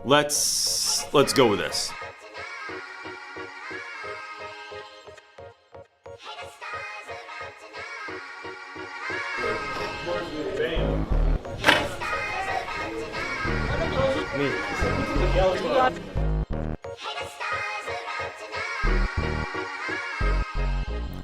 Let's go with this.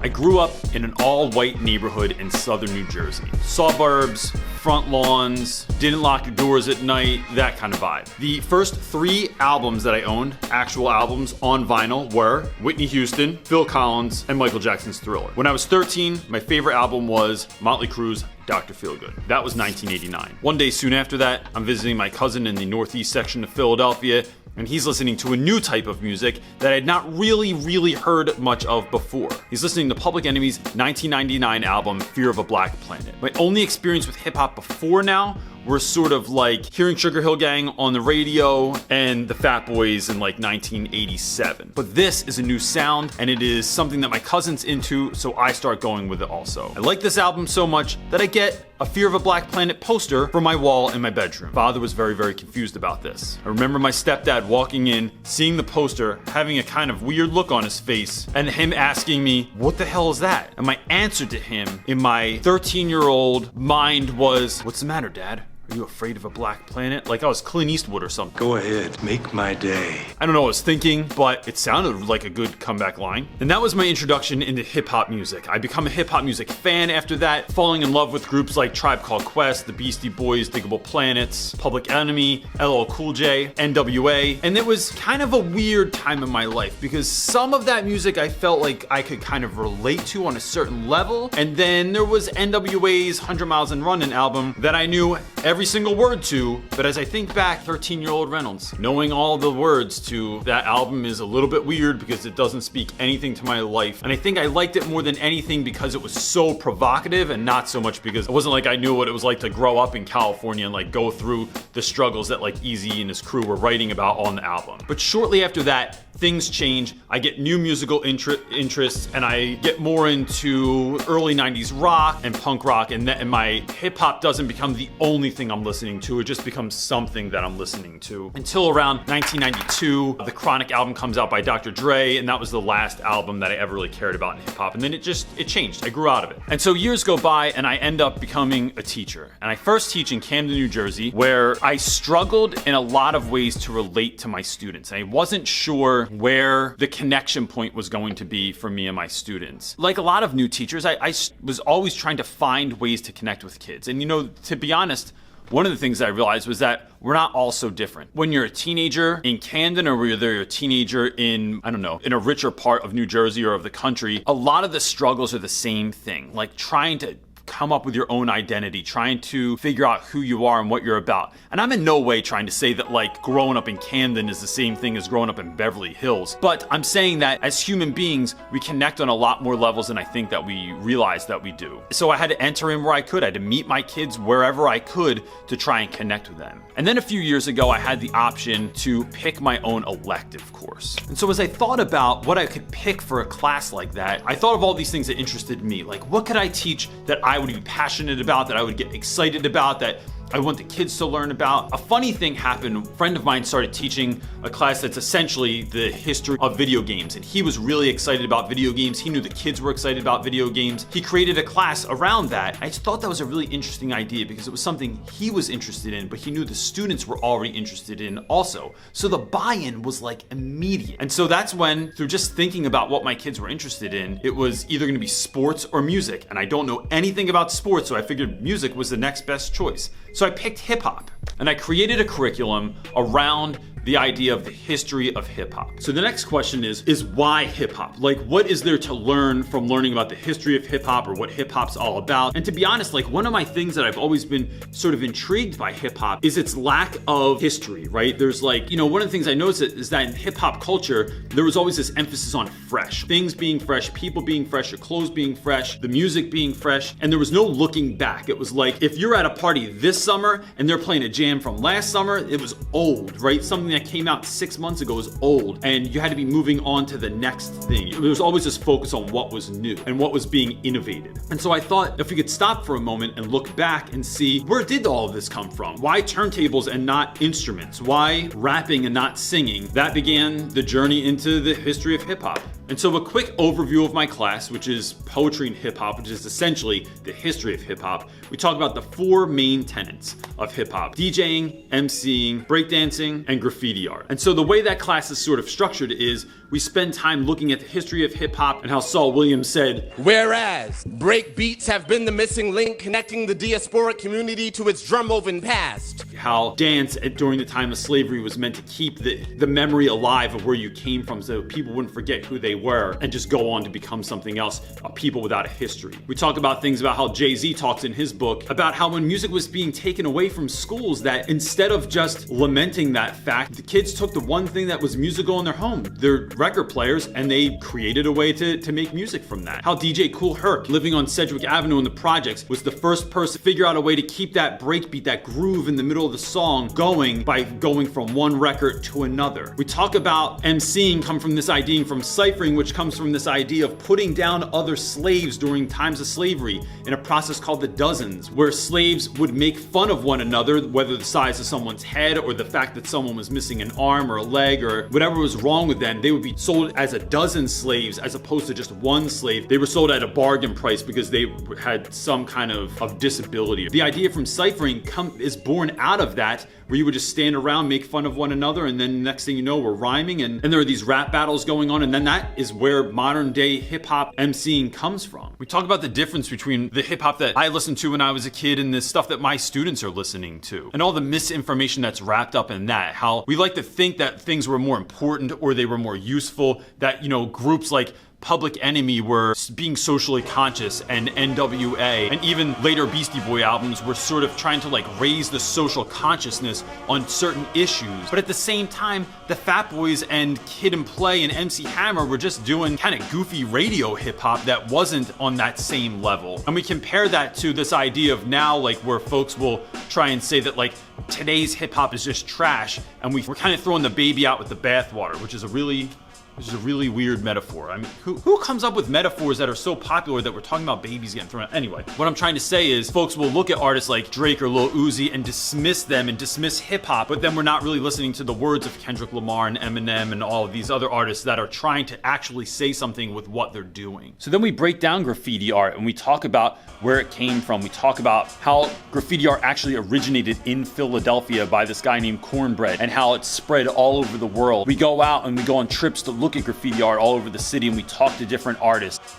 I grew up in an all-white neighborhood in southern New Jersey. Suburbs, front lawns, didn't lock your doors at night, that kind of vibe. The first 3 albums that I owned, actual albums on vinyl, were Whitney Houston, Phil Collins, and Michael Jackson's Thriller. When I was 13, my favorite album was Motley Crue's Dr. Feelgood. That was 1989. One day soon after that, I'm visiting my cousin in the northeast section of Philadelphia, and he's listening to a new type of music that I'd not really heard much of before. He's listening to Public Enemy's 1999 album, Fear of a Black Planet. My only experience with hip hop before now were sort of like hearing Sugar Hill Gang on the radio and the Fat Boys in like 1987. But this is a new sound, and it is something that my cousin's into, so I start going with it also. I like this album so much that I get a Fear of a Black Planet poster for my wall in my bedroom. Father was very confused about this. I remember my stepdad walking in, seeing the poster, having a kind of weird look on his face, and him asking me, "What the hell is that?" And my answer to him in my 13-year-old mind was, "What's the matter, Dad? Are you afraid of a black planet?" Like I was Clint Eastwood or something. Go ahead, make my day. I don't know what I was thinking, but it sounded like a good comeback line. And that was my introduction into hip hop music. I become a hip hop music fan after that, falling in love with groups like Tribe Called Quest, the Beastie Boys, Diggable Planets, Public Enemy, LL Cool J, NWA. And it was kind of a weird time in my life because some of that music I felt like I could kind of relate to on a certain level. And then there was NWA's 100 Miles and Running album that I knew every single word to, but as I think back, 13-year-old Reynolds, knowing all the words to that album is a little bit weird because it doesn't speak anything to my life. And I think I liked it more than anything because it was so provocative and not so much because it wasn't like I knew what it was like to grow up in California and like go through the struggles that like Eazy and his crew were writing about on the album. But shortly after that, things change. I get new musical interests and I get more into early 90s rock and punk rock, and my hip hop doesn't become the only thing I'm listening to. It just becomes something that I'm listening to. Until around 1992, the Chronic album comes out by Dr. Dre, and that was the last album that I ever really cared about in hip hop. And then it changed. I grew out of it. And so years go by and I end up becoming a teacher. And I first teach in Camden, New Jersey, where I struggled in a lot of ways to relate to my students. I wasn't sure where the connection point was going to be for me and my students. Like a lot of new teachers, I was always trying to find ways to connect with kids. And you know, to be honest, one of the things I realized was that we're not all so different. When you're a teenager in Camden or whether you're a teenager in, I don't know, in a richer part of New Jersey or of the country, a lot of the struggles are the same thing. Like trying to come up with your own identity, trying to figure out who you are and what you're about. And I'm in no way trying to say that like growing up in Camden is the same thing as growing up in Beverly Hills. But I'm saying that as human beings, we connect on a lot more levels than I think that we realize that we do. So I had to enter in where I could. I had to meet my kids wherever I could to try and connect with them. And then a few years ago, I had the option to pick my own elective course. And so as I thought about what I could pick for a class like that, I thought of all these things that interested me. Like what could I teach that I would be passionate about, that I would get excited about, that I want the kids to learn about. A funny thing happened. A friend of mine started teaching a class that's essentially the history of video games, and he was really excited about video games. He knew the kids were excited about video games. He created a class around that. I just thought that was a really interesting idea because it was something he was interested in, but he knew the students were already interested in also. So the buy-in was like immediate. And so that's when, through just thinking about what my kids were interested in, it was either gonna be sports or music. And I don't know anything about sports, so I figured music was the next best choice. So I picked hip hop, and I created a curriculum around the idea of the history of hip hop. So the next question is why hip hop? Like, what is there to learn from learning about the history of hip hop or what hip hop's all about? And to be honest, like one of my things that I've always been sort of intrigued by hip hop is its lack of history, right? There's like, you know, one of the things I noticed is that in hip hop culture, there was always this emphasis on fresh. Things being fresh, people being fresh, your clothes being fresh, the music being fresh, and there was no looking back. It was like, if you're at a party this summer and they're playing a jam from last summer, it was old, right? Something that came out 6 months ago is old, and you had to be moving on to the next thing. There was always this focus on what was new and what was being innovated. And so I thought if we could stop for a moment and look back and see, where did all of this come from? Why turntables and not instruments? Why rapping and not singing? That began the journey into the history of hip hop. And so a quick overview of my class, which is poetry and hip hop, which is essentially the history of hip hop. We talk about the 4 main tenets of hip hop: DJing, MCing, breakdancing, and graffiti art. And so the way that class is sort of structured is we spend time looking at the history of hip hop and how Saul Williams said, whereas break beats have been the missing link connecting the diasporic community to its drum-woven past. How dance during the time of slavery was meant to keep the memory alive of where you came from so people wouldn't forget who they were and just go on to become something else, a people without a history. We talk about things about how Jay-Z talks in his book about how when music was being taken away from schools, that instead of just lamenting that fact, the kids took the one thing that was musical in their home, their record players, and they created a way to make music from that. How DJ Kool Herc, living on Sedgwick Avenue in the projects, was the first person to figure out a way to keep that breakbeat, that groove in the middle of the song going by going from one record to another. We talk about MCing come from this idea, from ciphering, which comes from this idea of putting down other slaves during times of slavery in a process called the dozens, where slaves would make fun of one another, whether the size of someone's head or the fact that someone was missing an arm or a leg or whatever was wrong with them. They would be sold as a dozen slaves as opposed to just one slave. They were sold at a bargain price because they had some kind of disability. The idea from ciphering is born out of that, where you would just stand around, make fun of one another, and then next thing you know, we're rhyming, and there are these rap battles going on, and then that is where modern day hip hop MCing comes from. We talk about the difference between the hip hop that I listened to when I was a kid and the stuff that my students are listening to, and all the misinformation that's wrapped up in that. How we like to think that things were more important or they were more useful, that, you know, groups like Public Enemy were being socially conscious, and NWA and even later Beastie Boy albums were sort of trying to like raise the social consciousness on certain issues. But at the same time, the Fat Boys and Kid and Play and MC Hammer were just doing kind of goofy radio hip hop that wasn't on that same level. And we compare that to this idea of now, like, where folks will try and say that like today's hip hop is just trash, and we're kind of throwing the baby out with the bathwater, which is a really weird metaphor. I mean, who comes up with metaphors that are so popular that we're talking about babies getting thrown out? Anyway, what I'm trying to say is folks will look at artists like Drake or Lil Uzi and dismiss them and dismiss hip hop, but then we're not really listening to the words of Kendrick Lamar and Eminem and all of these other artists that are trying to actually say something with what they're doing. So then we break down graffiti art and we talk about where it came from. We talk about how graffiti art actually originated in Philadelphia by this guy named Cornbread and how it spread all over the world. We go out and we go on trips to look at graffiti art all over the city, and we talk to different artists.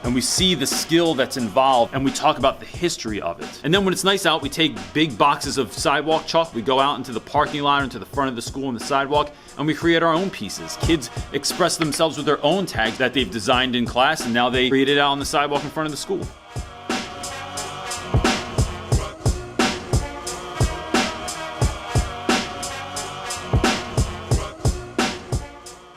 And we see the skill that's involved, and we talk about the history of it. And then when it's nice out, we take big boxes of sidewalk chalk, we go out into the parking lot, into the front of the school on the sidewalk, and we create our own pieces. Kids express themselves with their own tags that they've designed in class, and now they create it out on the sidewalk in front of the school.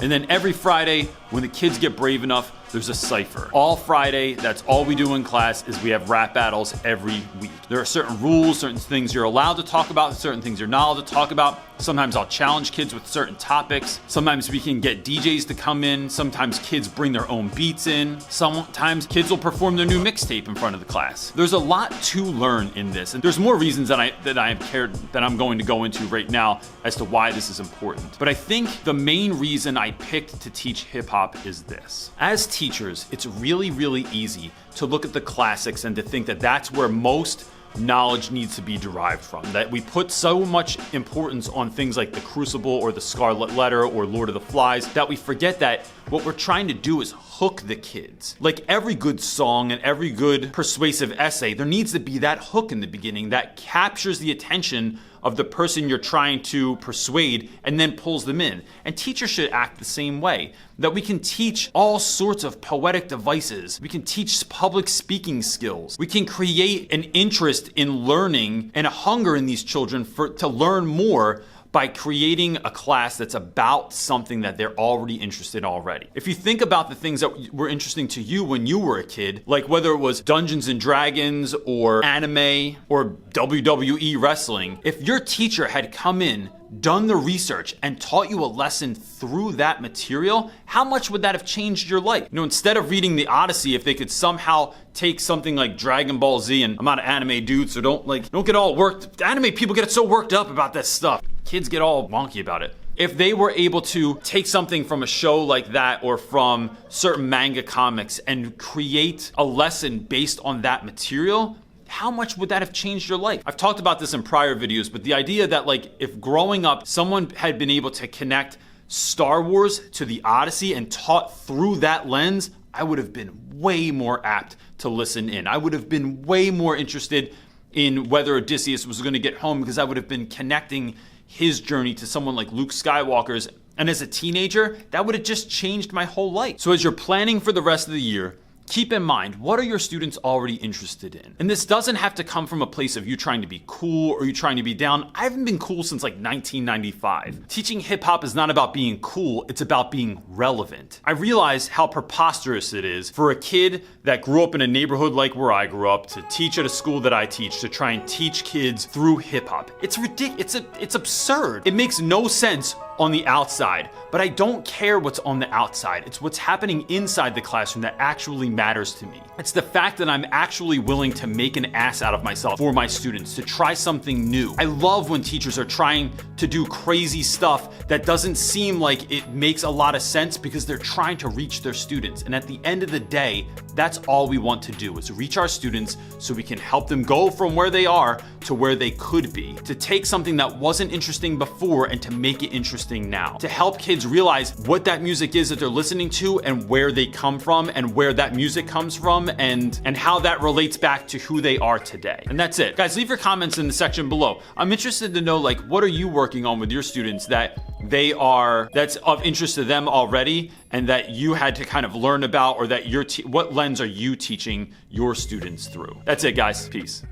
And then every Friday, when the kids get brave enough, there's a cipher. All Friday, that's all we do in class, is we have rap battles every week. There are certain rules, certain things you're allowed to talk about, certain things you're not allowed to talk about. Sometimes I'll challenge kids with certain topics. Sometimes we can get DJs to come in. Sometimes kids bring their own beats in. Sometimes kids will perform their new mixtape in front of the class. There's a lot to learn in this, and there's more reasons that I'm going to go into right now as to why this is important. But I think the main reason I picked to teach hip hop is this. As teachers, it's really, really easy to look at the classics and to think that that's where most knowledge needs to be derived from. That we put so much importance on things like The Crucible or The Scarlet Letter or Lord of the Flies that we forget that what we're trying to do is hook the kids. Like every good song and every good persuasive essay, there needs to be that hook in the beginning that captures the attention of the person you're trying to persuade and then pulls them in. And teachers should act the same way. That we can teach all sorts of poetic devices. We can teach public speaking skills. We can create an interest in learning and a hunger in these children to learn more by creating a class that's about something that they're already interested in already. If you think about the things that were interesting to you when you were a kid, like whether it was Dungeons and Dragons or anime or WWE wrestling, if your teacher had come in, done the research, and taught you a lesson through that material, how much would that have changed your life? You know, instead of reading the Odyssey, if they could somehow take something like Dragon Ball Z, and I'm not an anime dude, so don't get all worked. Anime people get so worked up about that stuff. Kids get all wonky about it. If they were able to take something from a show like that or from certain manga comics and create a lesson based on that material, how much would that have changed your life? I've talked about this in prior videos, but the idea that like if growing up someone had been able to connect Star Wars to the Odyssey and taught through that lens, I would have been way more apt to listen in. I would have been way more interested in whether Odysseus was going to get home because I would have been connecting his journey to someone like Luke Skywalker's. And as a teenager, that would have just changed my whole life. So as you're planning for the rest of the year, keep in mind, what are your students already interested in? And this doesn't have to come from a place of you trying to be cool or you trying to be down. I haven't been cool since like 1995. Teaching hip hop is not about being cool, it's about being relevant. I realize how preposterous it is for a kid that grew up in a neighborhood like where I grew up to teach at a school that I teach, to try and teach kids through hip hop. It's ridiculous, it's absurd. It makes no sense on the outside, but I don't care what's on the outside. It's what's happening inside the classroom that actually matters to me. It's the fact that I'm actually willing to make an ass out of myself for my students, to try something new. I love when teachers are trying to do crazy stuff that doesn't seem like it makes a lot of sense because they're trying to reach their students. And at the end of the day, that's all we want to do, is reach our students so we can help them go from where they are to where they could be. To take something that wasn't interesting before and to make it interesting now. To help kids realize what that music is that they're listening to and where they come from and where that music comes from and how that relates back to who they are today. And that's it. Guys, leave your comments in the section below. I'm interested to know, like, what are you working on with your students that's of interest to them already and that you had to kind of learn about, or that what lens are you teaching your students through? That's it, guys. Peace.